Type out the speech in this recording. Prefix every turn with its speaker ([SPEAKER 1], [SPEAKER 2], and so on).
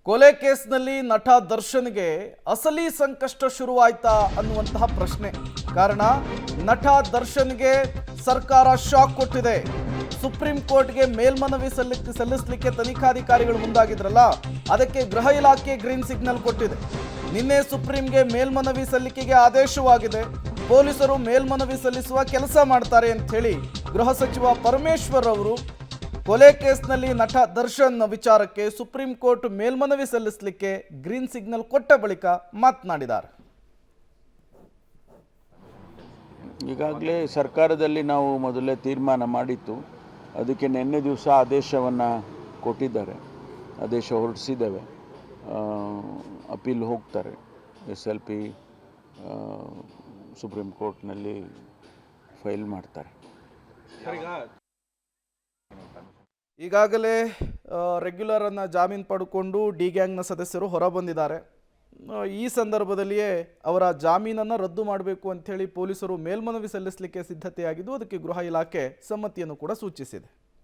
[SPEAKER 1] ಕೊಲೆ ಕೇಸ್ನಲ್ಲಿ ನಟ ದರ್ಶನ್ಗೆ ಅಸಲಿ ಸಂಕಷ್ಟ ಶುರುವಾಯ್ತಾ ಅನ್ನುವಂತಹ ಪ್ರಶ್ನೆ. ಕಾರಣ ನಟ ಸರ್ಕಾರ ಶಾಕ್ ಕೊಟ್ಟಿದೆ. ಸುಪ್ರೀಂ ಕೋರ್ಟ್ಗೆ ಮೇಲ್ಮನವಿ ಸಲ್ಲಿಸಲಿಕ್ಕೆ ತನಿಖಾಧಿಕಾರಿಗಳು ಮುಂದಾಗಿದ್ರಲ್ಲ, ಅದಕ್ಕೆ ಗೃಹ ಇಲಾಖೆ ಗ್ರೀನ್ ಸಿಗ್ನಲ್ ಕೊಟ್ಟಿದೆ. ನಿನ್ನೆ ಸುಪ್ರೀಂಗೆ ಮೇಲ್ಮನವಿ ಸಲ್ಲಿಕೆಗೆ ಆದೇಶವಾಗಿದೆ. ಪೊಲೀಸರು ಮೇಲ್ಮನವಿ ಸಲ್ಲಿಸುವ ಕೆಲಸ ಮಾಡ್ತಾರೆ ಅಂತ ಹೇಳಿ ಗೃಹ ಸಚಿವ ಪರಮೇಶ್ವರ್ ಅವರು ಕೊಲೆ ಕೇಸ್ನಲ್ಲಿ ನಟ ದರ್ಶನ್ ವಿಚಾರಕ್ಕೆ ಸುಪ್ರೀಂ ಕೋರ್ಟ್ ಮೇಲ್ಮನವಿ ಸಲ್ಲಿಸಲಿಕ್ಕೆ ಗ್ರೀನ್ ಸಿಗ್ನಲ್ ಕೊಟ್ಟ ಬಳಿಕ ಮಾತನಾಡಿದ್ದಾರೆ.
[SPEAKER 2] ಈಗಾಗಲೇ ಸರ್ಕಾರದಲ್ಲಿ ನಾವು ಮೊದಲೇ ತೀರ್ಮಾನ ಮಾಡಿತ್ತು. ಅದಕ್ಕೆ ನಿನ್ನೆ ದಿವಸ ಆದೇಶವನ್ನು ಕೊಟ್ಟಿದ್ದಾರೆ, ಆದೇಶ ಹೊರಡಿಸಿದ್ದೇವೆ. ಅಪೀಲ್ ಹೋಗ್ತಾರೆ, SLP ಸುಪ್ರೀಂ ಕೋರ್ಟ್ನಲ್ಲಿ ಫೈಲ್ ಮಾಡ್ತಾರೆ.
[SPEAKER 1] ಈಗಾಗಲೇ ರೆಗ್ಯುಲರ್ ಅನ್ನ ಜಾಮೀನು ಪಡ್ಕೊಂಡು ಡಿ ಗ್ಯಾಂಗ್ನ ಸದಸ್ಯರು ಹೊರ ಬಂದಿದ್ದಾರೆ. ಈ ಸಂದರ್ಭದಲ್ಲಿಯೇ ಅವರ ಜಾಮೀನನ್ನು ರದ್ದು ಮಾಡಬೇಕು ಅಂತ ಹೇಳಿ ಪೊಲೀಸರು ಮೇಲ್ಮನವಿ ಸಲ್ಲಿಸಲಿಕ್ಕೆ ಸಿದ್ಧತೆಯಾಗಿದ್ದು, ಅದಕ್ಕೆ ಗೃಹ ಇಲಾಖೆ ಸಮ್ಮತಿಯನ್ನು ಕೂಡ ಸೂಚಿಸಿದೆ.